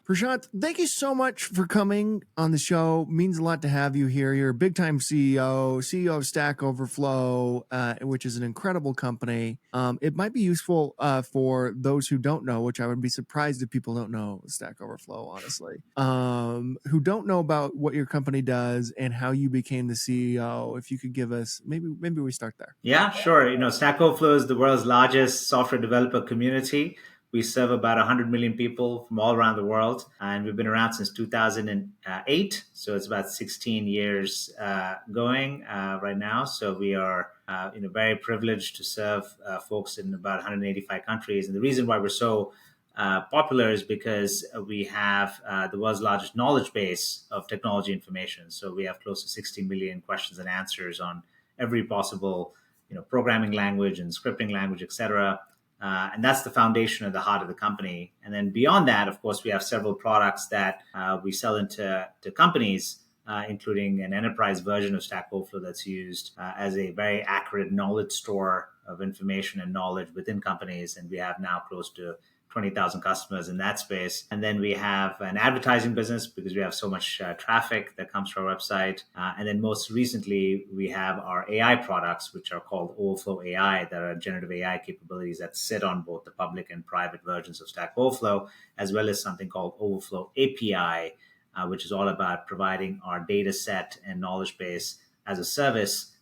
Prashanth, thank you so much for coming on the show. Means a lot to have you here. You're a big time CEO of Stack Overflow, which is an incredible company. It might be useful for those who don't know, which I would be surprised if people don't know Stack Overflow, honestly, who don't know about what your company does and how you became the CEO. If you could give us, maybe we start there. Yeah, sure. Stack Overflow is the world's largest software developer community. We serve about 100 million people from all around the world, and we've been around since 2008. So it's about 16 years going right now. So we are very privileged to serve folks in about 185 countries. And the reason why we're so popular is because we have the world's largest knowledge base of technology information. So we have close to 60 million questions and answers on every possible programming language and scripting language, etc. And that's the foundation at the heart of the company. And then beyond that, of course, we have several products that we sell into companies, including an enterprise version of Stack Overflow that's used as a very accurate knowledge store of information and knowledge within companies. And we have now close to 20,000 customers in that space. And then we have an advertising business because we have so much traffic that comes to our website. And then most recently, we have our AI products, which are called Overflow AI, that are generative AI capabilities that sit on both the public and private versions of Stack Overflow, as well as something called Overflow API, which is all about providing our data set and knowledge base as a service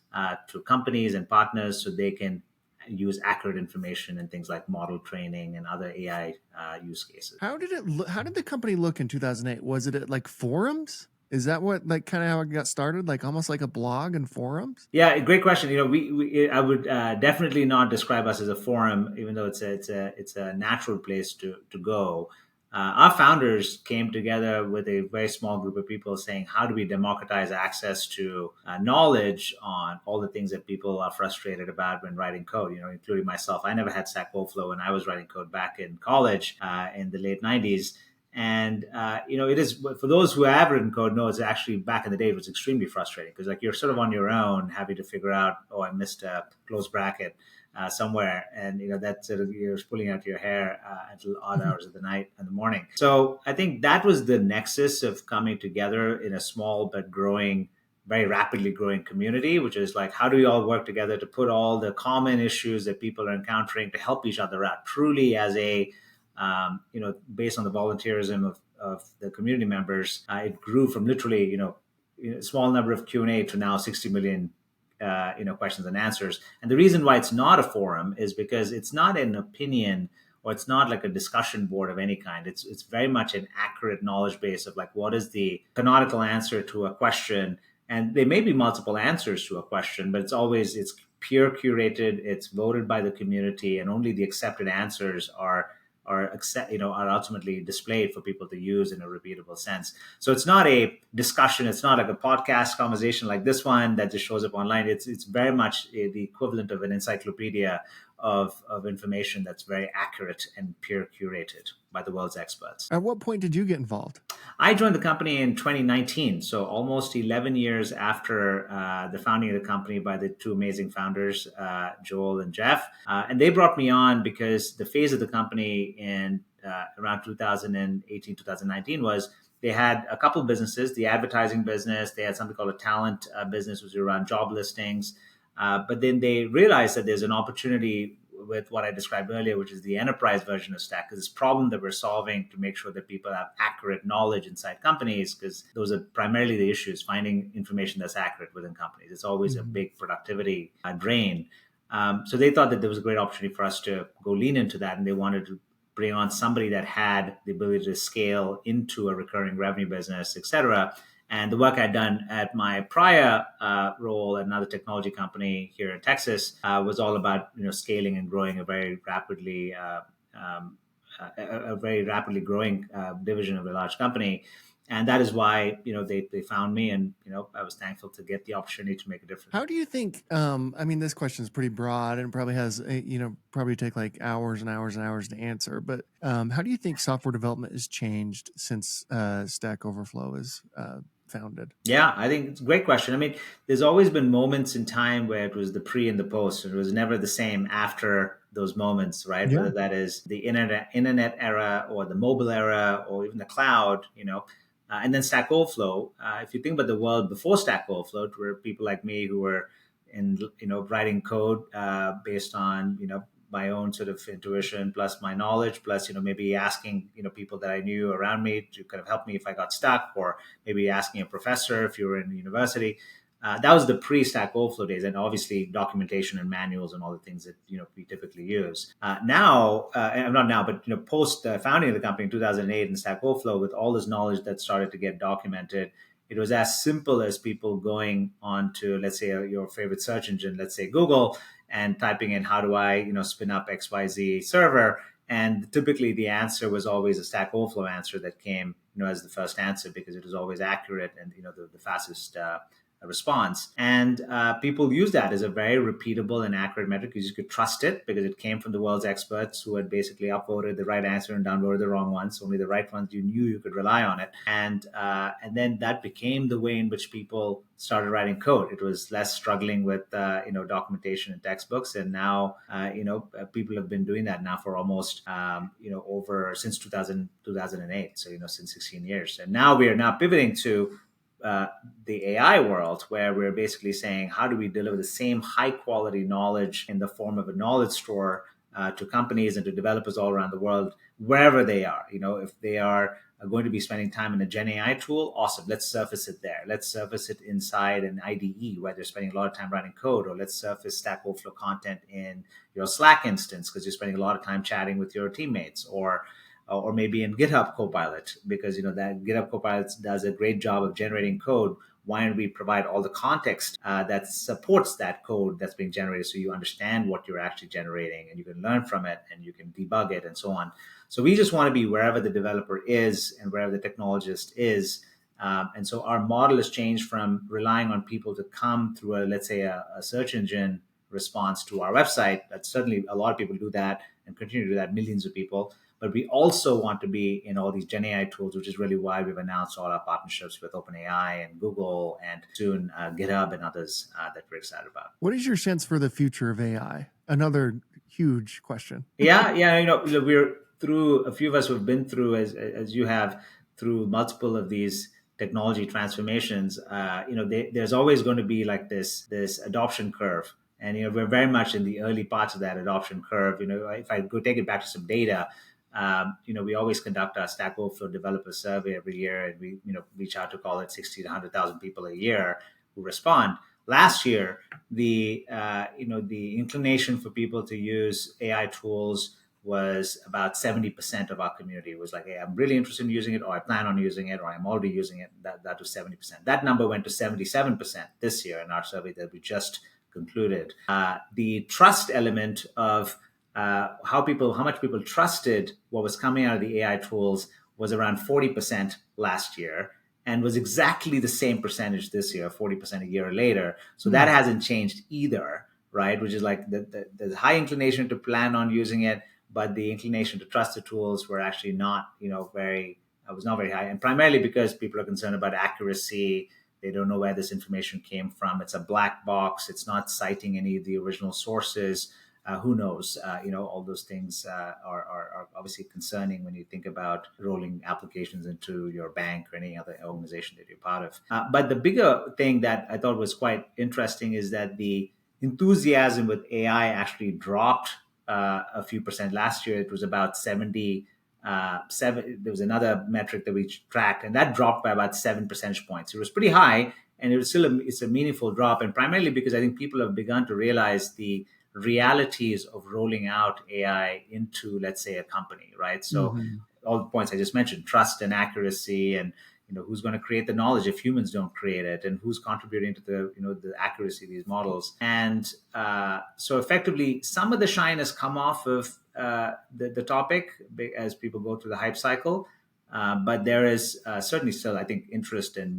to companies and partners so they can use accurate information in things like model training and other AI use cases. How did the company look in 2008? Was it at like forums? Is that what kind of how it got started? Like almost like a blog and forums? Yeah, great question. I would definitely not describe us as a forum, even though it's a natural place to go. Our founders came together with a very small group of people saying, how do we democratize access to knowledge on all the things that people are frustrated about when writing code, including myself. I never had Stack Overflow when I was writing code back in college in the late 90s. And, it is, for those who have written code, know it's actually back in the day, it was extremely frustrating because you're sort of on your own having to figure out, I missed a close bracket somewhere. And, that's you're pulling out your hair until odd hours of the night and the morning. So I think that was the nexus of coming together in a small but growing, very rapidly growing community, which is like, how do we all work together to put all the common issues that people are encountering to help each other out truly as a based on the volunteerism of the community members, it grew from literally, a small number of Q&A to now 60 million, questions and answers. And the reason why it's not a forum is because it's not an opinion or it's not like a discussion board of any kind. It's very much an accurate knowledge base of like, what is the canonical answer to a question? And there may be multiple answers to a question, but it's peer curated, it's voted by the community, and only the accepted answers are ultimately displayed for people to use in a repeatable sense. So it's not a discussion. It's not like a podcast conversation like this one that just shows up online. It's very much the equivalent of an encyclopedia of information that's very accurate and peer curated by the world's experts. At what point did you get involved? I joined the company in 2019, so almost 11 years after the founding of the company by the two amazing founders, Joel and Jeff. And they brought me on because the phase of the company in around 2018, 2019 was they had a couple of businesses, the advertising business, they had something called a talent business, which was around job listings. But then they realized that there's an opportunity with what I described earlier, which is the enterprise version of Stack, because this problem that we're solving to make sure that people have accurate knowledge inside companies, because those are primarily the issues, finding information that's accurate within companies. It's always a big productivity drain. So they thought that there was a great opportunity for us to go lean into that, and they wanted to bring on somebody that had the ability to scale into a recurring revenue business, et cetera. And the work I'd done at my prior role at another technology company here in Texas was all about scaling and growing a very rapidly growing division of a large company. And that is why they found me, and I was thankful to get the opportunity to make a difference. How do you think? This question is pretty broad and probably has probably take like hours and hours and hours to answer. But how do you think software development has changed since Stack Overflow is founded? Yeah, I think it's a great question. There's always been moments in time where it was the pre and the post. It was never the same after those moments, right? Yeah. Whether that is the internet era or the mobile era or even the cloud, and then Stack Overflow. If you think about the world before Stack Overflow, it were people like me who were in writing code based on my own sort of intuition plus my knowledge plus maybe asking people that I knew around me to kind of help me if I got stuck, or maybe asking a professor if you were in university. That was the pre-Stack Overflow days, and obviously documentation and manuals and all the things that we typically use. Now, and not now, but post founding of the company in 2008 and Stack Overflow, with all this knowledge that started to get documented, it was as simple as people going on to, let's say, your favorite search engine, let's say Google, and typing in how do I spin up XYZ server. And typically the answer was always a Stack Overflow answer that came as the first answer, because it was always accurate and the fastest response. And people use that as a very repeatable and accurate metric because you could trust it, because it came from the world's experts who had basically upvoted the right answer and downvoted the wrong ones. Only the right ones you knew you could rely on it. And then that became the way in which people started writing code. It was less struggling with documentation and textbooks, and now people have been doing that now for almost over since 2008. So since 16 years, and now we are now pivoting to the AI world, where we're basically saying, how do we deliver the same high quality knowledge in the form of a knowledge store to companies and to developers all around the world, wherever they are? If they are going to be spending time in a Gen AI tool, awesome. Let's surface it there. Let's surface it inside an IDE where they're spending a lot of time writing code, or let's surface Stack Overflow content in your Slack instance because you're spending a lot of time chatting with your teammates, or maybe in GitHub Copilot, because that GitHub Copilot does a great job of generating code. Why don't we provide all the context that supports that code that's being generated, so you understand what you're actually generating and you can learn from it and you can debug it and so on. So we just want to be wherever the developer is and wherever the technologist is. And so our model has changed from relying on people to come through let's say a search engine response to our website. That's certainly a lot of people do that and continue to do that, millions of people. But we also want to be in all these Gen AI tools, which is really why we've announced all our partnerships with OpenAI and Google, and soon GitHub and others that we're excited about. What is your sense for the future of AI? Another huge question. Yeah. We're through, a few of us who have been through, as you have, through multiple of these technology transformations. There's always going to be like this adoption curve. And we're very much in the early parts of that adoption curve. If I go take it back to some data, we always conduct our Stack Overflow developer survey every year, and we reach out to call it 60 to 100,000 people a year who respond. Last year, the inclination for people to use AI tools was about 70% of our community. It was like, hey, I'm really interested in using it, or I plan on using it, or I'm already using it. That was 70%. That number went to 77% this year in our survey that we just concluded. The trust element of how much people trusted what was coming out of the AI tools was around 40% last year, and was exactly the same percentage this year, 40% a year later. So that hasn't changed either, right? Which is like the high inclination to plan on using it, but the inclination to trust the tools were actually not, was not very high. And primarily because people are concerned about accuracy. They don't know where this information came from. It's a black box. It's not citing any of the original sources. Who knows? All those things are obviously concerning when you think about rolling applications into your bank or any other organization that you're part of. But the bigger thing that I thought was quite interesting is that the enthusiasm with AI actually dropped a few percent. Last year, it was about 70. There was another metric that we tracked, and that dropped by about 7 percentage points. It was pretty high, and it was still it's a meaningful drop, and primarily because I think people have begun to realize the realities of rolling out AI into, let's say, a company, right? So all the points I just mentioned, trust and accuracy, and who's going to create the knowledge if humans don't create it, and who's contributing to the accuracy of these models. And so effectively, some of the shine has come off of the topic as people go through the hype cycle. But there is certainly still, I think, interest and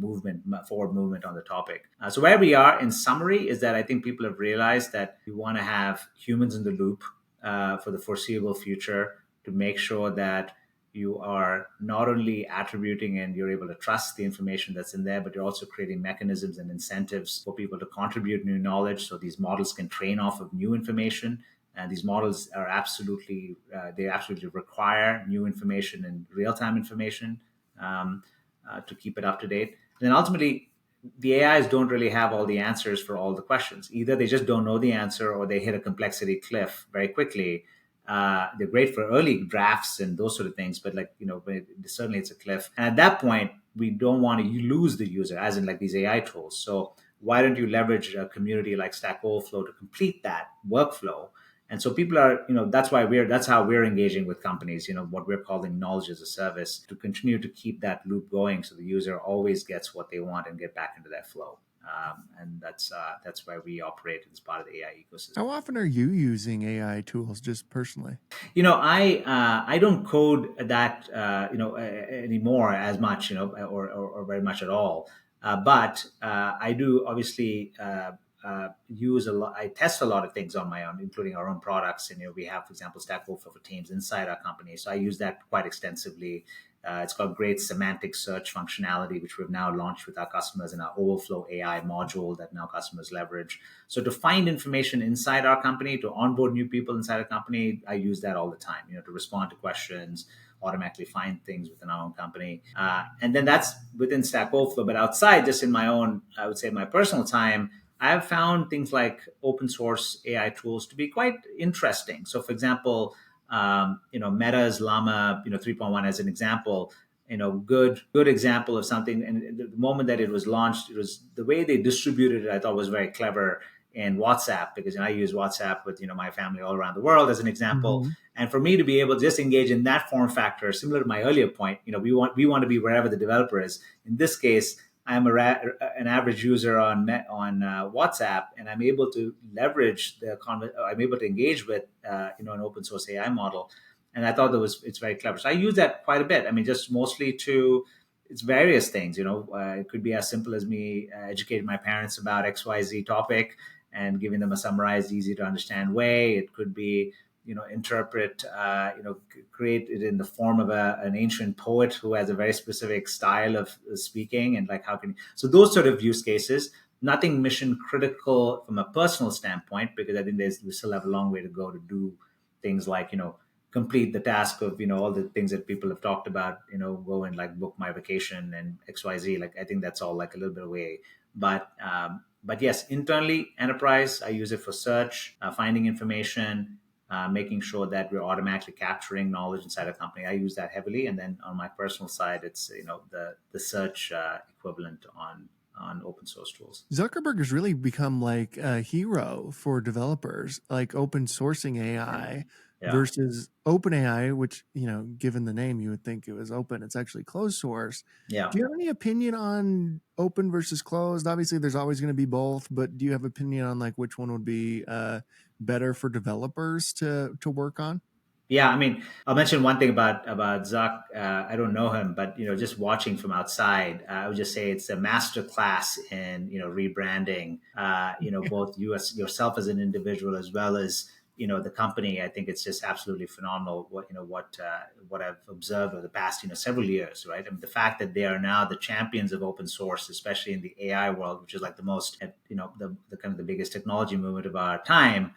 forward movement on the topic. So where we are in summary is that I think people have realized that we want to have humans in the loop for the foreseeable future, to make sure that you are not only attributing and you're able to trust the information that's in there, but you're also creating mechanisms and incentives for people to contribute new knowledge so these models can train off of new information And these models are absolutely, they absolutely require new information and real-time information um, to keep it up to date. And then ultimately, the AIs don't really have all the answers for all the questions. Either they just don't know the answer, or they hit a complexity cliff very quickly. They're great for early drafts and those sort of things, but certainly it's a cliff. And at that point, we don't want to lose the user, as in like these AI tools. So why don't you leverage a community like Stack Overflow to complete that workflow? And so people are, that's how we're engaging with companies, what we're calling knowledge as a service, to continue to keep that loop going so the user always gets what they want and get back into their flow. And that's why we operate as part of the AI ecosystem. How often are you using AI tools just personally? I don't code that anymore as much, or very much at all. But I do obviously use a lot. I test a lot of things on my own, including our own products. And we have, for example, Stack Overflow for Teams inside our company, so I use that quite extensively. It's got great semantic search functionality, which we've now launched with our customers in our Overflow AI module that now customers leverage. So to find information inside our company, to onboard new people inside a company, I use that all the time, to respond to questions, automatically find things within our own company. And then that's within Stack Overflow. But outside, just in my own, I would say my personal time, I have found things like open source AI tools to be quite interesting. So for example, Meta's Llama, 3.1 as an example, good example of something. And the moment that it was launched, it was the way they distributed it, I thought was very clever in WhatsApp, because I use WhatsApp with, my family all around the world as an example. Mm-hmm. And for me to be able to just engage in that form factor, similar to my earlier point, we want to be wherever the developer is. In this case, I'm an average user on WhatsApp, and I'm able to leverage I'm able to engage with an open source AI model, and I thought it's very clever. So I use that quite a bit. I mean, just mostly to it's various things. It could be as simple as me educating my parents about XYZ topic and giving them a summarized, easy to understand way. It could be interpret, create it in the form of an ancient poet who has a very specific style of speaking, and like so those sort of use cases. Nothing mission critical from a personal standpoint, because I think we still have a long way to go to do things like complete the task of all the things that people have talked about. Go and like book my vacation and XYZ. Like I think that's all like a little bit away, but yes, internally, enterprise, I use it for search, finding information, making sure that we're automatically capturing knowledge inside a company. I use that heavily. And then on my personal side, it's the search equivalent on open source tools. Zuckerberg has really become like a hero for developers, like open sourcing AI versus open AI, which, given the name, you would think it was open. It's actually closed source. Yeah. Do you have any opinion on open versus closed? Obviously, there's always going to be both, but do you have opinion on like which one would be better for developers to work on? Yeah, I mean, I'll mention one thing about Zuck. I don't know him, but just watching from outside, I would just say it's a master class in rebranding. Both you as yourself as an individual, as well as the company. I think it's just absolutely phenomenal what I've observed over the past several years, right? I mean, the fact that they are now the champions of open source, especially in the AI world, which is like the most the kind of the biggest technology movement of our time,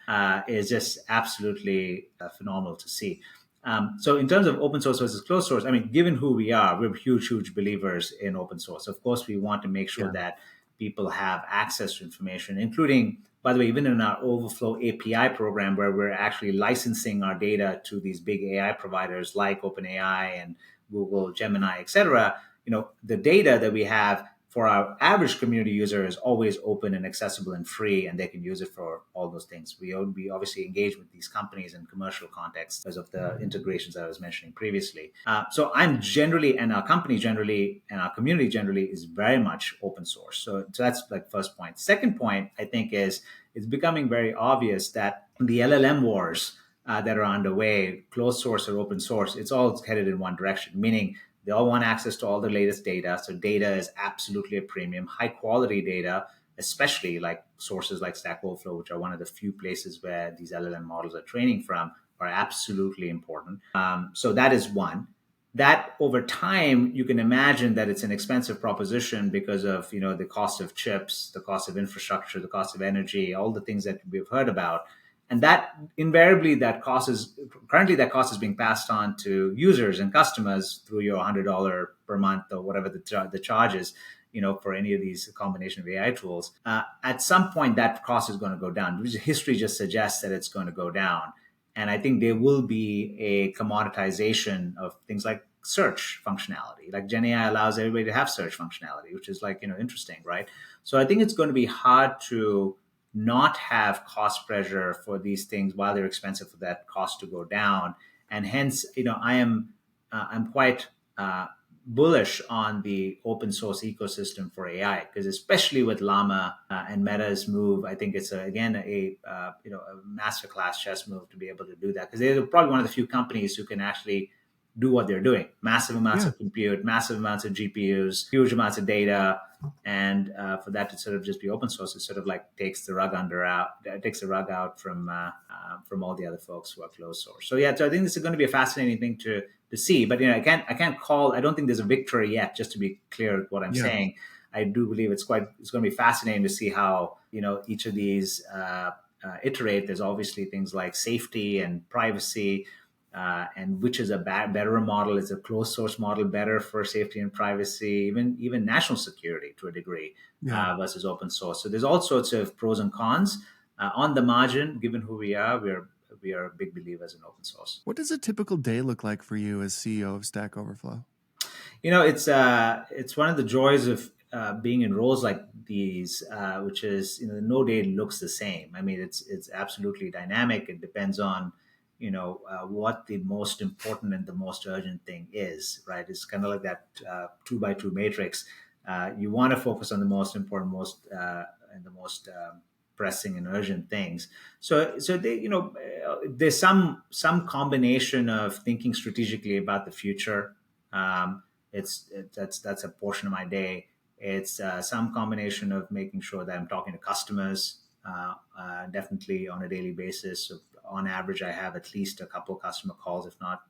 is just absolutely phenomenal to see. So in terms of open source versus closed source, I mean, given who we are, we're huge believers in open source. Of course, we want to make sure that people have access to information, including, by the way, even in our Overflow API program, where we're actually licensing our data to these big AI providers like OpenAI and Google, Gemini, et cetera. The data that we have for our average community user is always open and accessible and free, and they can use it for all those things. We obviously engage with these companies in commercial contexts because of the integrations I was mentioning previously. So I'm generally, and our company generally, and our community generally is very much open source. So that's like first point. Second point, I think, is it's becoming very obvious that the LLM wars that are underway, closed source or open source, it's all headed in one direction, meaning they all want access to all the latest data. So data is absolutely a premium, high quality data, especially like sources like Stack Overflow, which are one of the few places where these LLM models are training from, are absolutely important. So that is one. That over time, you can imagine that it's an expensive proposition because of the cost of chips, the cost of infrastructure, the cost of energy, all the things that we've heard about. And that invariably that cost is being passed on to users and customers through your $100 per month or whatever the charge is, for any of these combination of AI tools. At some point, that cost is going to go down. History just suggests that it's going to go down. And I think there will be a commoditization of things like search functionality. Like Gen AI allows everybody to have search functionality, which is interesting, right? So I think it's going to be hard to not have cost pressure for these things while they're expensive for that cost to go down. And hence, I'm quite bullish on the open source ecosystem for AI, because especially with Llama and Meta's move, I think it's again a masterclass chess move to be able to do that, because they're probably one of the few companies who can actually do what they're doing. Massive amounts Yeah. of compute, massive amounts of GPUs, huge amounts of data, and for that to sort of just be open source, it sort of like takes the rug out from all the other folks who are closed source. So yeah, so I think this is going to be a fascinating thing to see. But I can't call. I don't think there's a victory yet. Just to be clear with what I'm Yeah. saying, I do believe it's going to be fascinating to see how each of these iterate. There's obviously things like safety and privacy. And which is a better model? Is a closed source model better for safety and privacy, even national security to a degree, Yeah. versus open source? So there's all sorts of pros and cons. On the margin, given who we are, we are big believers in open source. What does a typical day look like for you as CEO of Stack Overflow? It's one of the joys of being in roles like these, which is no day looks the same. I mean, it's absolutely dynamic. It depends on what the most important and the most urgent thing is, right? It's kind of like that 2x2 matrix. You want to focus on the most important, and the most pressing and urgent things. So there's some combination of thinking strategically about the future. That's a portion of my day. It's some combination of making sure that I'm talking to customers, definitely on a daily basis. So on average, I have at least a couple customer calls, if not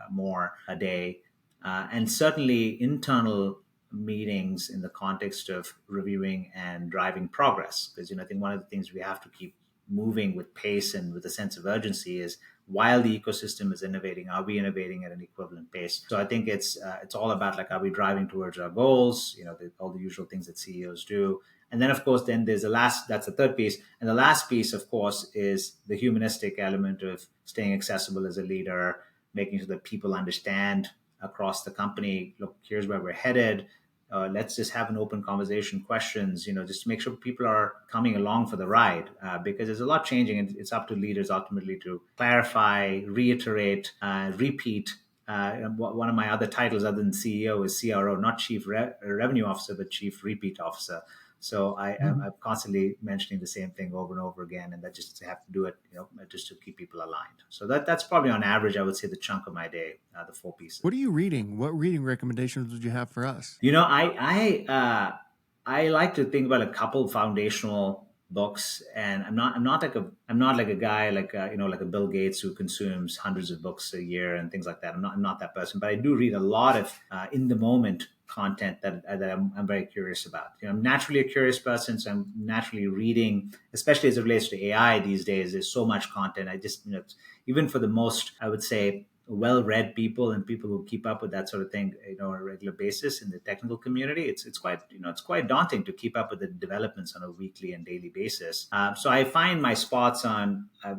more a day, and certainly internal meetings in the context of reviewing and driving progress. Because I think one of the things we have to keep moving with pace and with a sense of urgency is, while the ecosystem is innovating, are we innovating at an equivalent pace? So I think it's all about, like, are we driving towards our goals? All the usual things that CEOs do. And then, of course, then there's that's the third piece. And the last piece, of course, is the humanistic element of staying accessible as a leader, making sure that people understand across the company, look, here's where we're headed. Let's just have an open conversation, questions, just to make sure people are coming along for the ride, because there's a lot changing, and it's up to leaders ultimately to clarify, reiterate, repeat. One of my other titles other than CEO is CRO, not Chief Revenue Officer, but Chief Repeat Officer. So I'm constantly mentioning the same thing over and over again, and that just have to do it, just to keep people aligned. So that's probably on average, I would say, the chunk of my day, the 4 pieces. What are you reading? What reading recommendations would you have for us? I like to think about a couple foundational books, and I'm not like a guy like like a Bill Gates who consumes hundreds of books a year and things like that. I'm not that person, but I do read a lot of in the moment content that I'm very curious about. I'm naturally a curious person, so I'm naturally reading, especially as it relates to AI these days. There's so much content. I just even for the most, I would say, well-read people and people who keep up with that sort of thing, on a regular basis in the technical community, it's quite daunting to keep up with the developments on a weekly and daily basis. So I find my spots on, I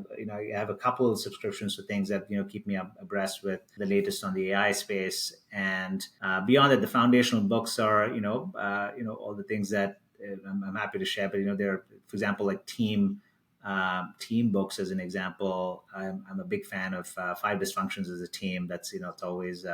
have a couple of subscriptions to things that keep me abreast with the latest on the AI space, and beyond that, the foundational books are all the things that I'm happy to share. But there, for example, like team books as an example. I'm a big fan of Five Dysfunctions as a Team. That's it's always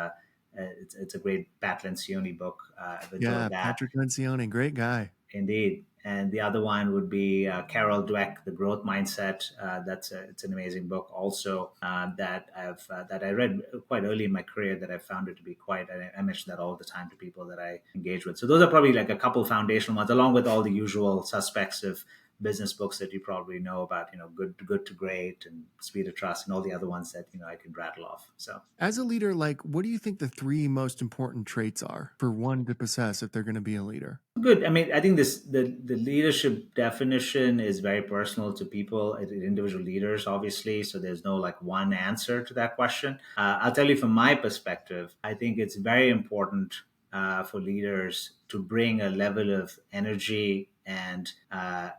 it's a great Pat Lencioni book. I've enjoyed that. Patrick Lencioni, great guy. Indeed. And the other one would be Carol Dweck, The Growth Mindset. It's an amazing book also that I read quite early in my career, that I found it to be quite, I mention that all the time to people that I engage with. So those are probably like a couple foundational ones, along with all the usual suspects of business books that you probably know about, Good to Great and Speed of Trust and all the other ones that, I can rattle off. So As a leader, like, what do you think the three most important traits are for one to possess if they're going to be a leader? good. I mean, I think the leadership definition is very personal to people, individual leaders, obviously. So there's no like one answer to that question. I'll tell you from my perspective, I think it's very important for leaders to bring a level of energy and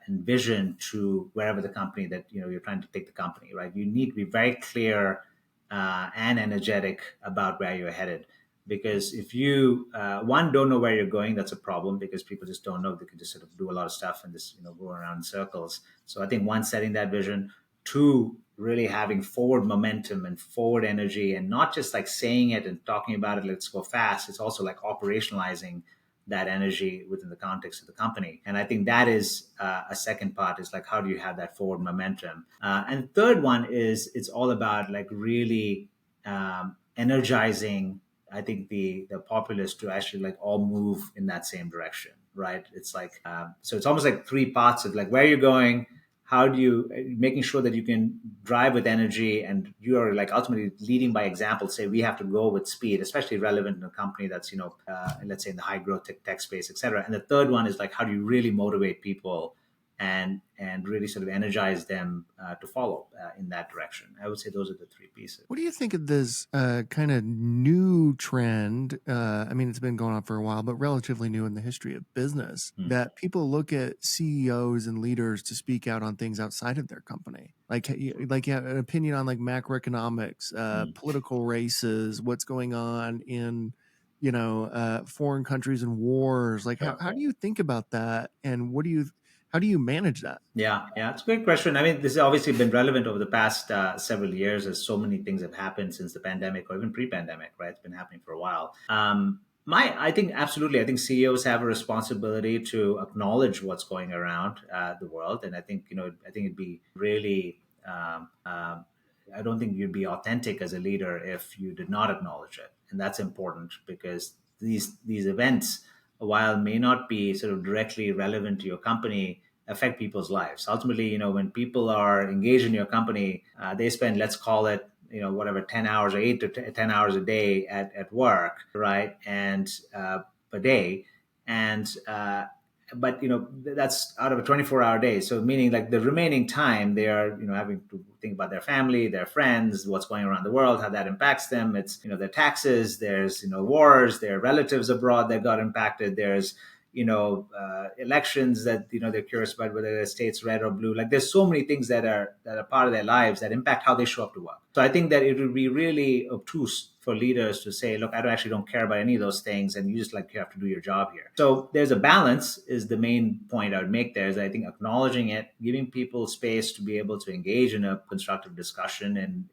vision to wherever the company that you're trying to take the company. Right, you need to be very clear and energetic about where you're headed, because if you one don't know where you're going, that's a problem, because people just don't know. They can just sort of do a lot of stuff and just go around in circles. So I think one, setting that vision; two, really having forward momentum and forward energy, and not just like saying it and talking about it, let's go fast. It's also like operationalizing that energy within the context of the company. And I think that is a second part, is like, how do you have that forward momentum? And the third one is, it's all about like really energizing, I think, the populace to actually like all move in that same direction, right? It's like so it's almost like three parts of like where you're going, how do you making sure that you can drive with energy, and you are like ultimately leading by example. Say we have to go with speed, especially relevant in a company that's let's say in the high growth tech space, etc. And the third one is like, how do you really motivate people and really sort of energize them to follow in that direction. I would say those are the three pieces. What do you think of this kind of new trend? I mean, it's been going on for a while, but relatively new in the history of business, that people look at CEOs and leaders to speak out on things outside of their company. Like you have an opinion on like macroeconomics, political races, what's going on in foreign countries and wars. Like how do you think about that, and how do you manage that? Yeah, it's a great question. I mean, this has obviously been relevant over the past several years, as so many things have happened since the pandemic, or even pre-pandemic, right? It's been happening for a while. I think absolutely. I think CEOs have a responsibility to acknowledge what's going around the world, and I think I think it'd be really. I don't think you'd be authentic as a leader if you did not acknowledge it, and that's important, because these events, while may not be sort of directly relevant to your company, affect people's lives. Ultimately, when people are engaged in your company, they spend, let's call it, whatever, 10 hours or 8 to 10 hours a day at work, right? And a day. And, but that's out of a 24-hour day, so meaning like the remaining time they are having to think about their family, their friends, what's going around the world, how that impacts them. It's their taxes, there's wars, their relatives abroad that got impacted, there's elections that they're curious about whether the state's red or blue. Like there's so many things that are part of their lives that impact how they show up to work. So I think that it would be really obtuse for leaders to say, look, I don't care about any of those things, and you just like you have to do your job here. So there's a balance, is the main point I would make there. Is I think acknowledging it, giving people space to be able to engage in a constructive discussion, and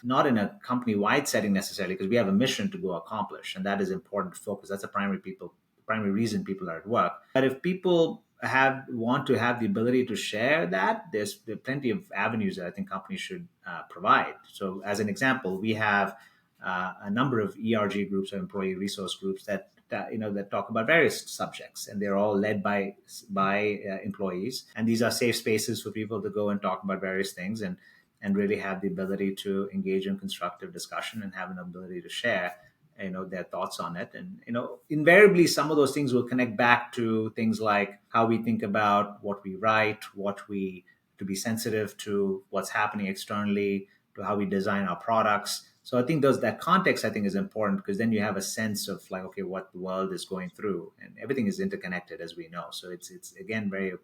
not in a company wide setting necessarily, because we have a mission to go accomplish, and that is important to focus. That's a primary reason people are at work. But if people want to have the ability to share that, there's plenty of avenues that I think companies should provide. So as an example, we have a number of ERG groups, or employee resource groups, that talk about various subjects, and they're all led by employees. And these are safe spaces for people to go and talk about various things, and really have the ability to engage in constructive discussion and have an ability to share their thoughts on it. And invariably some of those things will connect back to things like how we think about what we write, to be sensitive to what's happening externally, to how we design our products. So I think that context, I think, is important, because then you have a sense of like, okay, what the world is going through, and everything is interconnected, as we know. So it's again it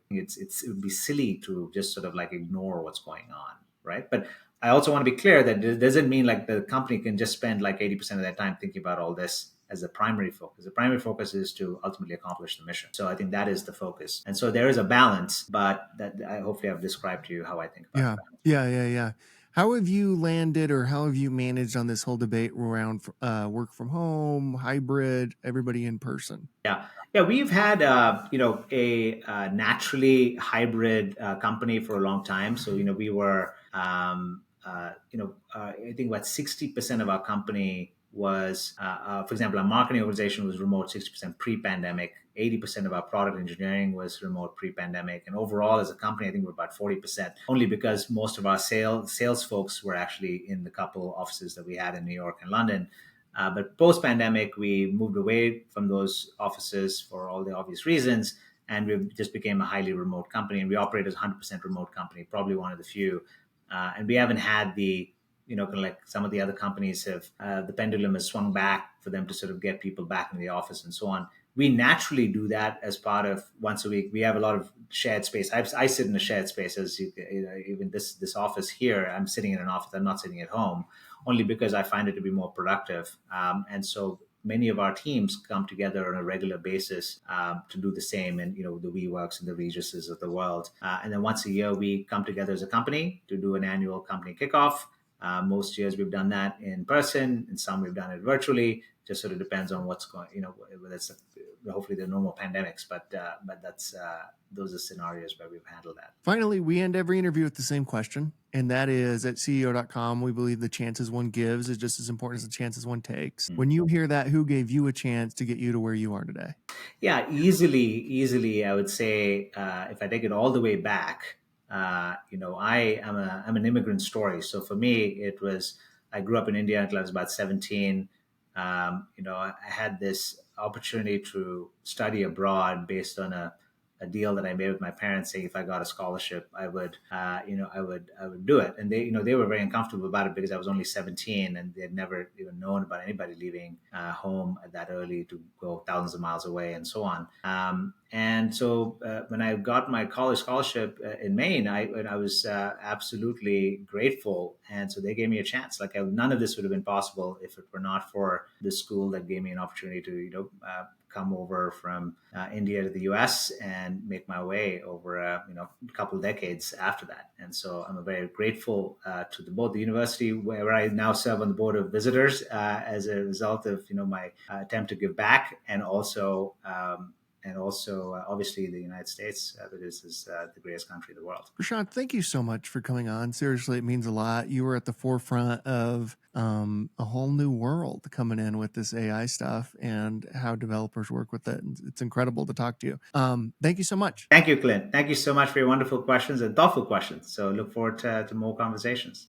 would be silly to just sort of like ignore what's going on, right? But I also want to be clear that it doesn't mean like the company can just spend like 80% of their time thinking about all this as a primary focus. The primary focus is to ultimately accomplish the mission. So I think that is the focus. And so there is a balance, but that I hopefully I've described to you how I think about it. Yeah. How have you landed, or how have you managed on this whole debate around work from home, hybrid, everybody in person? Yeah, we've had a naturally hybrid company for a long time. So we were I think about 60% of our company was, for example, our marketing organization was remote 60% pre-pandemic. 80% of our product engineering was remote pre-pandemic, and overall as a company, I think we're about 40%. Only because most of our sales folks were actually in the couple offices that we had in New York and London. But post-pandemic, we moved away from those offices for all the obvious reasons, and we just became a highly remote company. And we operate as a 100% remote company, probably one of the few. And we haven't had the, kind of like some of the other companies have, the pendulum has swung back for them to sort of get people back in the office and so on. We naturally do that as part of once a week. We have a lot of shared space. I sit in a shared space, as even this office here. I'm sitting in an office. I'm not sitting at home, only because I find it to be more productive. And so many of our teams come together on a regular basis to do the same, and the WeWorks and the Regises of the world. And then once a year, we come together as a company to do an annual company kickoff. Most years we've done that in person, and some we've done it virtually. Just sort of depends on what's going. Whether it's hopefully there are no more pandemics, but that's those are scenarios where we've handled that. Finally, we end every interview with the same question, and that is, at CEO.com, we believe the chances one gives is just as important as the chances one takes. When you hear that, who gave you a chance to get you to where you are today? Yeah, easily, I would say, if I take it all the way back, I'm an immigrant story. So for me, it was, I grew up in India until I was about 17. I had this opportunity to study abroad based on a deal that I made with my parents, saying if I got a scholarship, I would do it. And they were very uncomfortable about it because I was only 17 and they had never even known about anybody leaving home at that early to go thousands of miles away and so on. And so when I got my college scholarship in Maine, I was absolutely grateful. And so they gave me a chance. Like none of this would have been possible if it were not for the school that gave me an opportunity to, come over from India to the U.S. and make my way over a couple of decades after that. And so I'm very grateful to both the university, where I now serve on the board of visitors as a result of my attempt to give back, and also obviously the United States, that is the greatest country in the world. Prashanth, thank you so much for coming on. Seriously, it means a lot. You were at the forefront of a whole new world coming in with this AI stuff and how developers work with it. It's incredible to talk to you. Thank you so much. Thank you, Clint. Thank you so much for your wonderful questions and thoughtful questions. So look forward to more conversations.